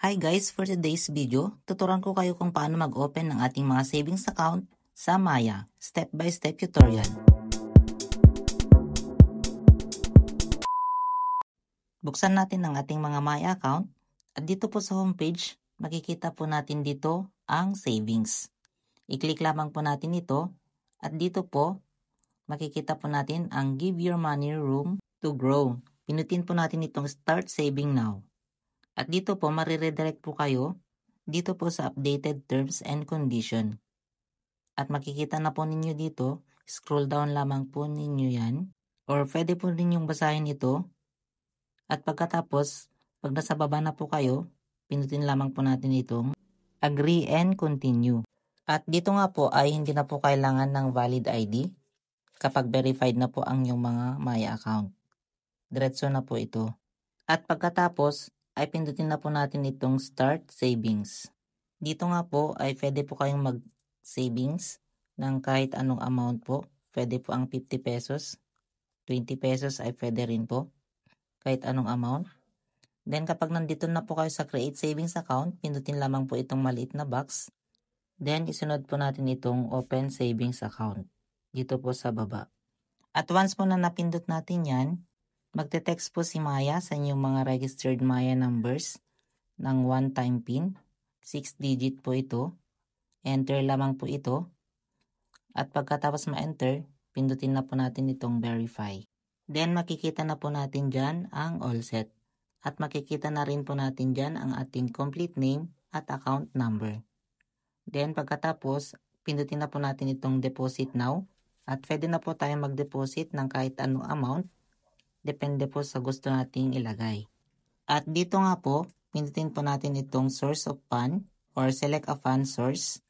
Hi guys, for today's video, tuturuan ko kayo kung paano mag-open ng ating mga savings account sa Maya. Step-by-step tutorial. Buksan natin ang ating mga Maya account at dito po sa homepage, makikita po natin dito ang savings. I-click lamang po natin ito at dito po, makikita po natin ang Give Your Money Room to Grow. Pinutin po natin itong Start Saving Now. At dito po, mariredirect po kayo dito po sa updated terms and condition. At makikita na po ninyo dito, scroll down lamang po ninyo yan. Or pwede po ninyong basahin ito. At pagkatapos, pag nasa baba na po kayo, pinutin lamang po natin itong agree and continue. At dito nga po ay hindi na po kailangan ng valid ID kapag verified na po ang inyong mga Maya account. Diretso na po ito. At pagkatapos, ay pindutin na po natin itong Start Savings. Dito nga po ay pwede po kayong mag-savings ng kahit anong amount po. Pwede po ang 50 pesos, 20 pesos ay pwede rin po. Kahit anong amount. Then kapag nandito na po kayo sa Create Savings Account, pindutin lamang po itong maliit na box. Then isunod po natin itong Open Savings Account. Dito po sa baba. At once po na napindot natin yan, magte-text po si Maya sa inyong mga registered Maya numbers ng one-time PIN. 6-digit po ito. Enter lamang po ito. At pagkatapos ma-enter, pindutin na po natin itong verify. Then makikita na po natin dyan ang all set. At makikita na rin po natin dyan ang ating complete name at account number. Then pagkatapos, pindutin na po natin itong deposit now. At pwede na po tayo mag-deposit ng kahit anong amount. Depende po sa gusto nating ilagay. At dito nga po, pindutin po natin itong source of fund or select a fund source.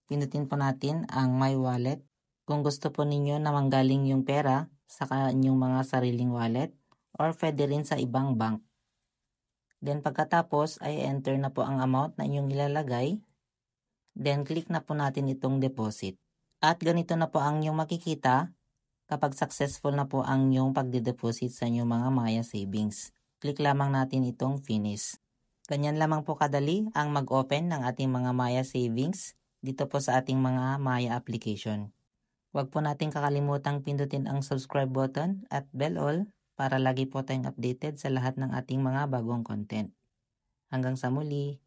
Pindutin po natin ang My Wallet. Kung gusto po ninyo na manggaling yung pera sa inyong mga sariling wallet or pwede rin sa ibang bank. Then pagkatapos ay enter na po ang amount na inyong ilalagay. Then click na po natin itong deposit. At ganito na po ang inyong makikita kapag successful na po ang inyong pagde-deposit sa inyong mga Maya savings. Click lamang natin itong finish. Ganyan lamang po kadali ang mag-open ng ating mga Maya savings dito po sa ating mga Maya application. Huwag po natin kakalimutang pindutin ang subscribe button at bell all para lagi po tayong updated sa lahat ng ating mga bagong content. Hanggang sa muli!